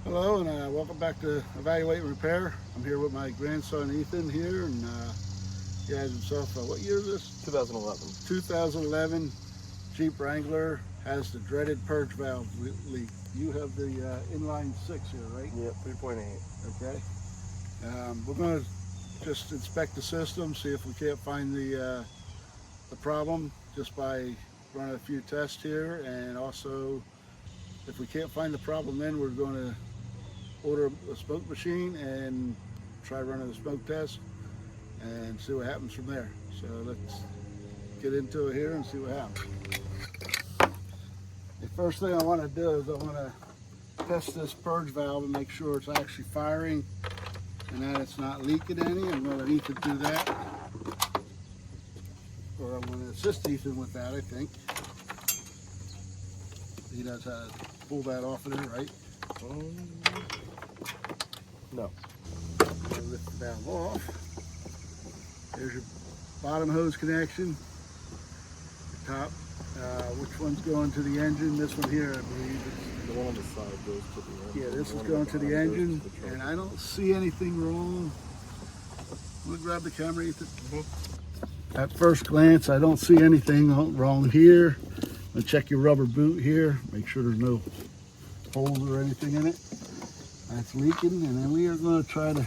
Hello, and welcome back to Evaluate and Repair. I'm here with my grandson Ethan here, and he has himself, what year is this? 2011. 2011 Jeep Wrangler, has the dreaded purge valve leak. You have the inline 6 here, right? Yep, 3.8. Okay. We're going to just inspect the system, see if we can't find the problem just by running a few tests here, and also if we can't find the problem, then we're going to order a smoke machine and try running a smoke test and see what happens from there. So let's get into it here and see what happens. The first thing I want to do is I want to test this purge valve and make sure it's actually firing and that it's not leaking any. I'm going to need to do that, or I'm going to assist Ethan with that. I think he knows how to pull that off of there, right? No. Lift the valve off. There's your bottom hose connection. The top, which one's going to the engine? This one here, I believe. The one on the side goes to the engine. Yeah, this is going to the engine, and I don't see anything wrong. I'm gonna grab the camera, Ethan. At first glance, I don't see anything wrong here. I'm gonna check your rubber boot here, make sure there's no holes or anything in it that's leaking, and then we are going to try to,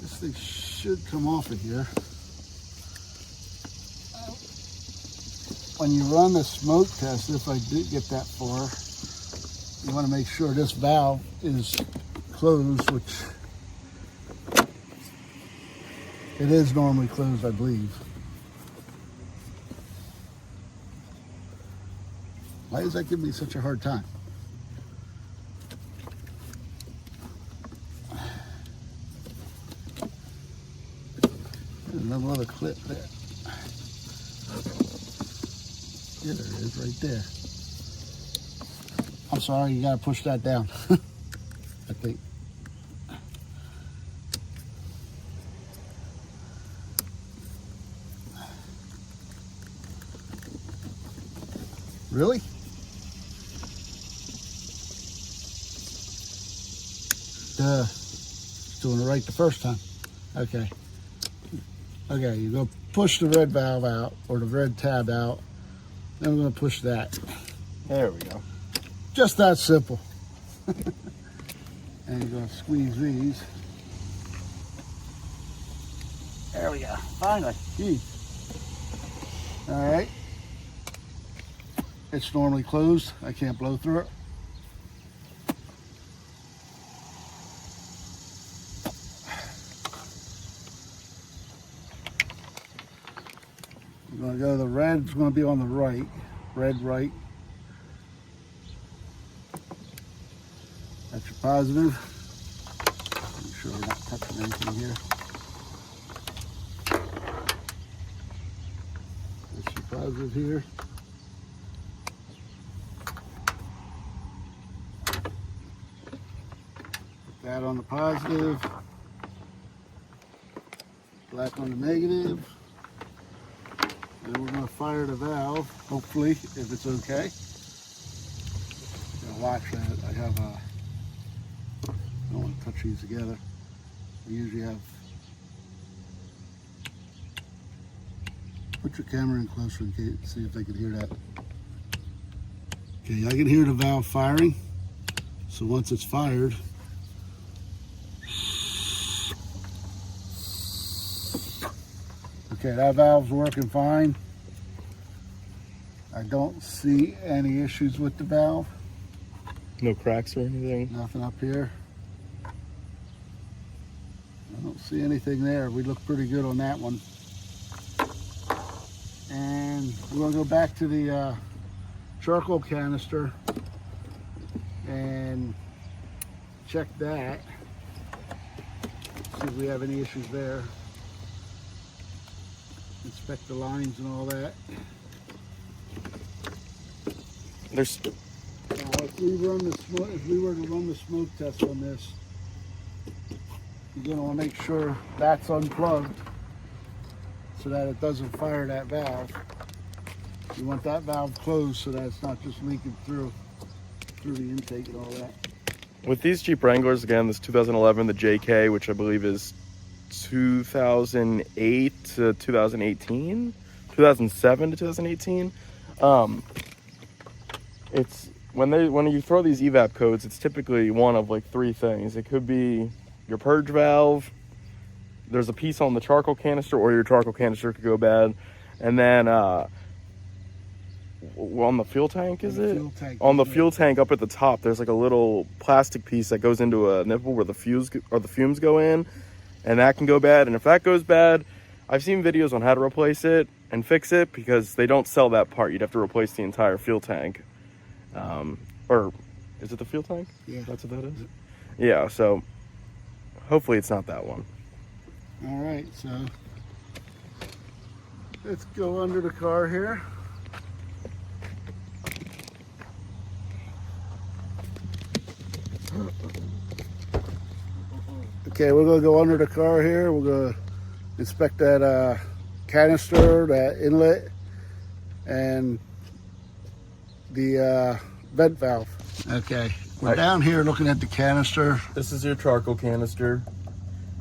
this thing should come off of here. When you run the smoke test, if I did get that far, you want to make sure this valve is closed, which it is normally closed, I believe. Why does that give me such a hard time? There's another clip there. Yeah, there it is, right there. I'm sorry, you gotta push that down. I think. Really? Duh. Doing it right the first time. Okay. Okay, you go push the red valve out, or the red tab out. Then we're going to push that. There we go. Just that simple. And you're going to squeeze these. There we go. Finally. Gee. All right. It's normally closed. I can't blow through it. We're going to go, the red's going to be on the right. Red right. That's your positive. Make sure we're not touching anything here. That's your positive here. Put that on the positive. Black on the negative. And we're going to fire the valve, hopefully, if it's okay. Now watch that. I have I don't want to touch these together. We usually have, put your camera in closer in case, see if they can hear that. Okay, I can hear the valve firing. So once it's fired, okay, that valve's working fine. I don't see any issues with the valve. No cracks or anything? Nothing up here. I don't see anything there. We look pretty good on that one. And we're going to go back to the charcoal canister and check that. See if we have any issues there. Inspect the lines and all that. There's. If we were to run the smoke test on this, you're going to want to make sure that's unplugged so that it doesn't fire that valve. You want that valve closed so that it's not just leaking through the intake and all that. with these Jeep Wranglers, again, this 2011, the JK, which I believe is 2008 to 2018, 2007 to 2018. It's when you throw these evap codes, it's typically one of like three things. It could be your purge valve, there's a piece on the charcoal canister, or your charcoal canister could go bad, and then on the fuel tank, is it? On the fuel tank up at the top, there's like a little plastic piece that goes into a nipple where the fumes go in, and that can go bad. And if that goes bad, I've seen videos on how to replace it and fix it, because they don't sell that part. You'd have to replace the entire fuel tank. Or is it the fuel tank? Yeah. That's what that is? Yeah, so hopefully it's not that one. All right, so let's go under the car here. Okay, we're gonna go under the car here. We're gonna inspect that canister, that inlet, and the vent valve. Okay, we're down here looking at the canister. This is your charcoal canister.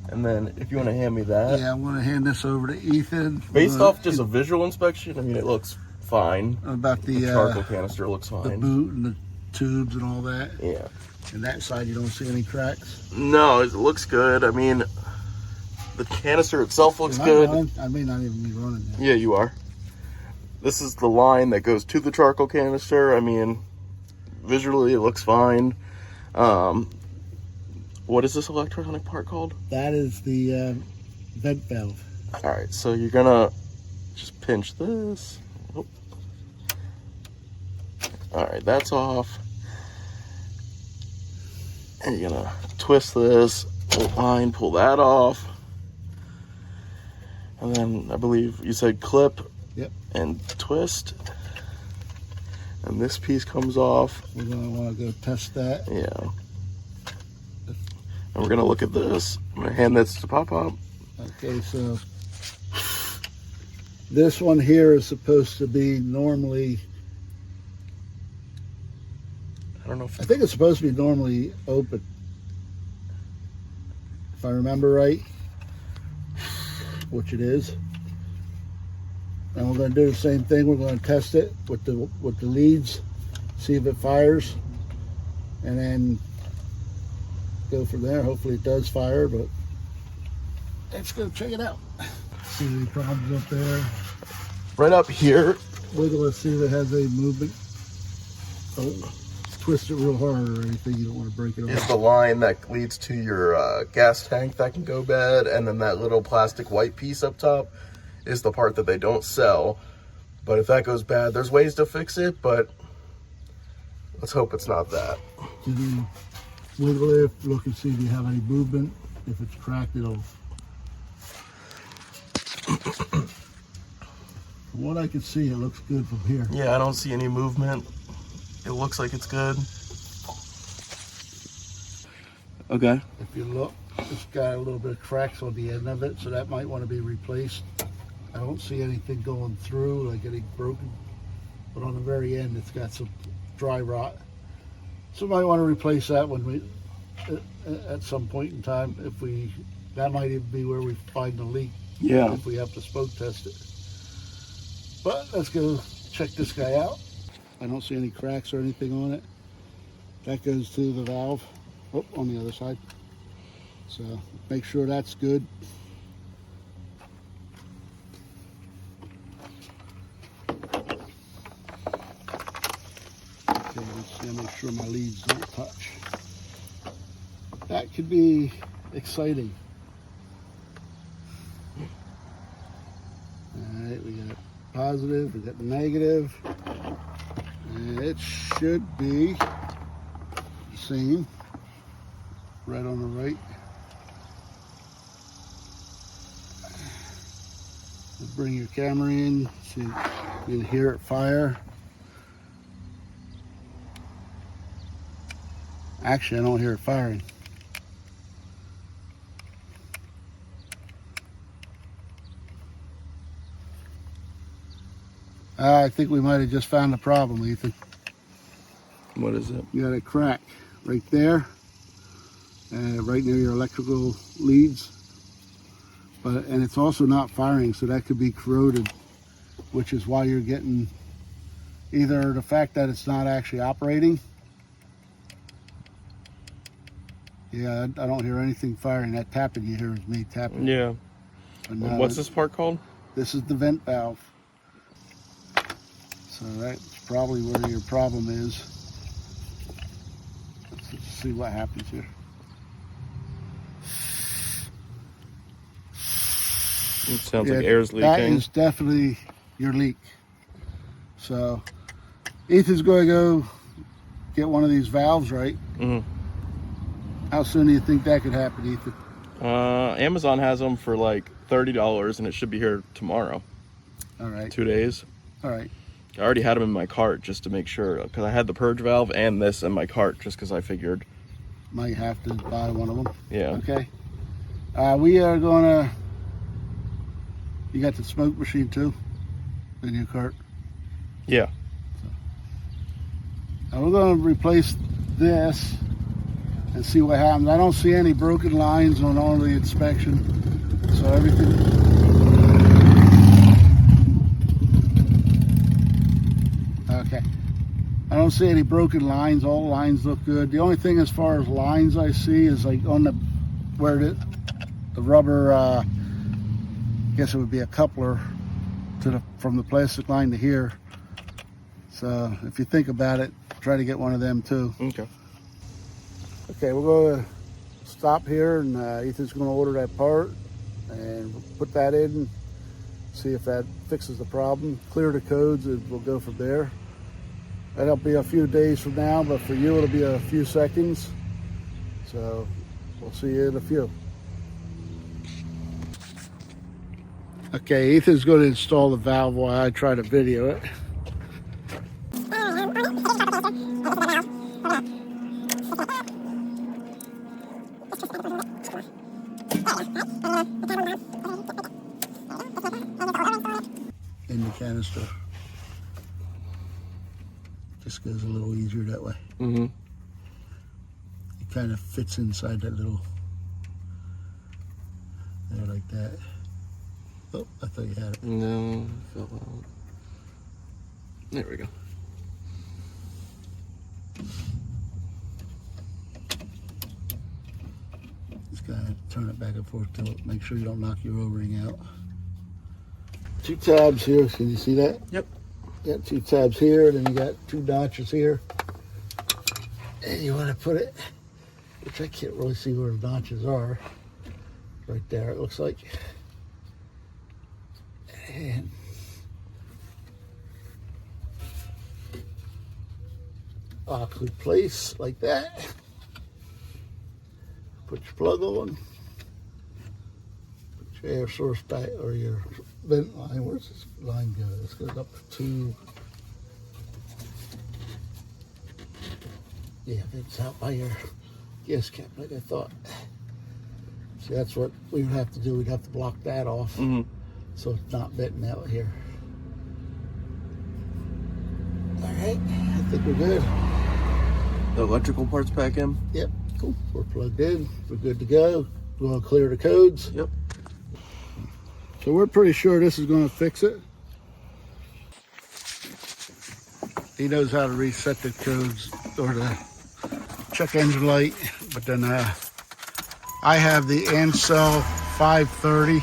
And then if you want to hand me that. Yeah, I want to hand this over to Ethan. Based off just a visual inspection, I mean, it looks fine. About the charcoal canister looks fine. The boot and the tubes and all that. Yeah. And that side, you don't see any cracks? No, it looks good. I mean, the canister itself looks good. I may not even be running that. Yeah, you are. This is the line that goes to the charcoal canister. I mean, visually it looks fine. What is this electronic part called? That is the vent valve. All right, so you're gonna just pinch this. Oh. All right, that's off. And you're gonna twist this line, pull that off. And then I believe you said clip. Yep. And twist. And this piece comes off. We're gonna want to go test that. Yeah. And we're gonna look at this. I'm gonna hand this to Pop-Pop. Okay, so this one here is supposed to be normally, I don't know if I think it's supposed to be normally open, if I remember right, which it is. And we're going to do the same thing. We're going to test it with the leads, see if it fires, and then go from there. Hopefully it does fire, but let's go check it out. See any problems up there. right up here. Wiggle it, see if it has any movement. Don't twist it real hard or anything. You don't want to break it off. Is the line that leads to your gas tank that can go bad, and then that little plastic white piece up top is the part that they don't sell. But if that goes bad, there's ways to fix it, but let's hope it's not that. You can wiggle it, look and see if you have any movement. If it's cracked, it'll... From what I can see, it looks good from here. Yeah, I don't see any movement. It looks like it's good. Okay. If you look, it's got a little bit of cracks on the end of it, so that might want to be replaced. I don't see anything going through, like getting broken, but on the very end, it's got some dry rot. So we might want to replace that when we, at some point in time, if we, that might even be where we find the leak. Yeah. If we have to smoke test it. But let's go check this guy out. I don't see any cracks or anything on it. That goes to the valve. Oh, on the other side. So make sure that's good. Okay, let's see, make sure my leads don't touch. That could be exciting. All right, we got positive, we got negative, and it should be the same, right on the right. Bring your camera in so you can hear it fire. Actually, I don't hear it firing. I think we might have just found the problem, Ethan. What is it? You got a crack right there. right near your electrical leads. And it's also not firing, so that could be corroded, which is why you're getting either the fact that it's not actually operating. Yeah, I don't hear anything firing. That tapping you hear is me tapping. Yeah. No, what's this part called? This is the vent valve. So that's probably where your problem is. Let's see what happens here. It sounds like air's leaking. That is definitely your leak. So Ethan's going to go get one of these valves right. Mm-hmm. How soon do you think that could happen, Ethan? Amazon has them for like $30 and it should be here tomorrow. All right. 2 days. All right. I already had them in my cart just to make sure, because I had the purge valve and this in my cart just because I figured. Might have to buy one of them. Yeah. Okay. We are going to... You got the smoke machine too in your cart? Yeah. Now we're going to replace this and see what happens. I don't see any broken lines on all the inspection, so everything. Okay. I don't see any broken lines. All the lines look good. The only thing as far as lines I see is like on the where the rubber. I guess it would be a coupler to from the plastic line to here. So if you think about it, try to get one of them too. Okay. Okay, we're going to stop here, and Ethan's going to order that part and put that in, see if that fixes the problem, clear the codes, and we'll go from there. That'll be a few days from now, but for you it'll be a few seconds. So we'll see you in a few. Okay, Ethan's going to install the valve while I try to video it. In the canister. Just goes a little easier that way. Mm-hmm. It kind of fits inside that little, there like that. Oh, I thought you had it. No, it fell out. There we go. Just gotta turn it back and forth to make sure you don't knock your O-ring out. 2 tabs here, can you see that? Yep. You got 2 tabs here, then you got 2 notches here. And you want to put it, which I can't really see where the notches are. Right there, it looks like. And awkwardly place like that. Put your plug on. Put your air source back, or your vent line. Where's this line go? This goes up to, yeah, it's out by your gas cap like I thought. See, that's what we would have to do. We'd have to block that off. Mm-hmm. So it's not venting out here. All right, I think we're good. The electrical parts back in? Yep, cool. We're plugged in. We're good to go. We're going to clear the codes. Yep. So we're pretty sure this is going to fix it. He knows how to reset the codes or the check engine light. But then I have the Ansel 530.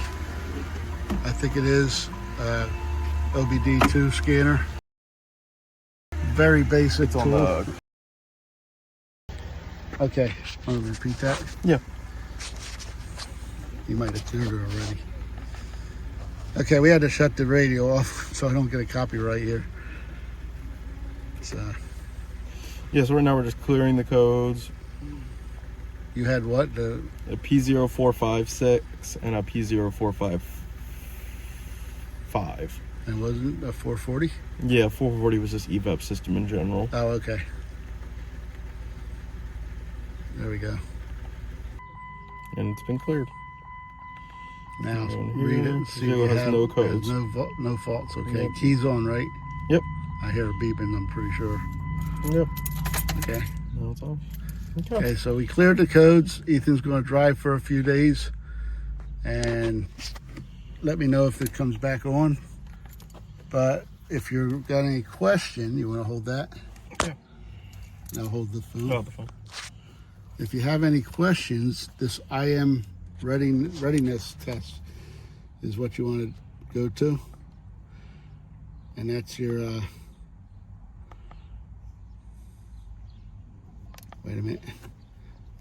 I think it is OBDII scanner. Very basic tool. Okay, want to repeat that? Yeah. You might have cleared it already. Okay, we had to shut the radio off so I don't get a copyright here. So. Yeah, so right now we're just clearing the codes. You had what? A P0456 and a P0455. And wasn't it a 440? Yeah, 440 was just Evap system in general. Oh, okay. There we go. And it's been cleared. Now read it and see Zero what has no codes. No faults, okay. Yep. Keys on, right? Yep. I hear a beeping, I'm pretty sure. Yep. Okay. Now it's off. Okay, so we cleared the codes. Ethan's going to drive for a few days and let me know if it comes back on. But if you've got any question, you want to hold that? Okay. Now hold the phone. Oh, the phone. If you have any questions, this IM readiness test is what you want to go to. And that's your, wait a minute.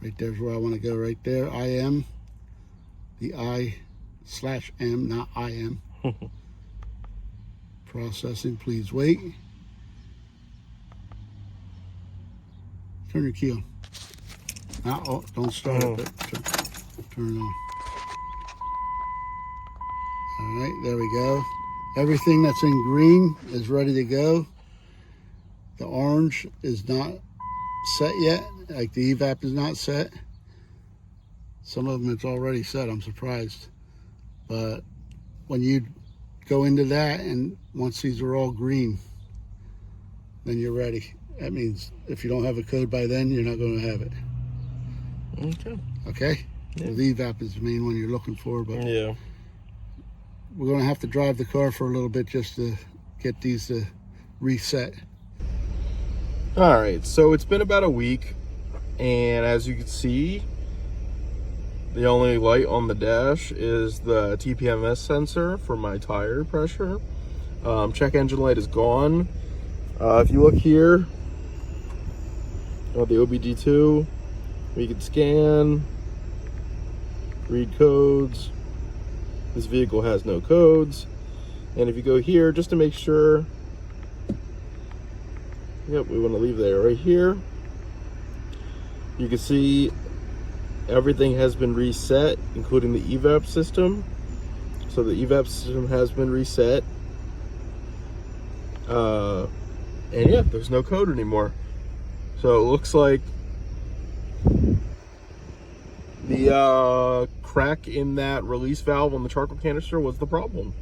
Right there's where I want to go, right there. IM, the I/M, not IM. Processing, please wait. Turn your key on. Oh, don't start it, but turn it on. All right, there we go. Everything that's in green is ready to go. The orange is not set yet, like the Evap is not set. Some of them it's already set, I'm surprised. But when you go into that, and once these are all green, then you're ready. That means if you don't have a code by then, you're not going to have it. Okay. Okay? Yeah. Well, the Evap is the main one you're looking for, but Yeah. we're going to have to drive the car for a little bit just to get these to reset. All right, so it's been about a week, and as you can see, the only light on the dash is the TPMS sensor for my tire pressure. Check engine light is gone. If you look here, the OBDII, we can scan, read codes. This vehicle has no codes. And if you go here, just to make sure, yep, we want to leave there. Right here, you can see everything has been reset, including the Evap system. So the Evap system has been reset. And yeah, there's no code anymore. So it looks like the crack in that release valve on the charcoal canister was the problem.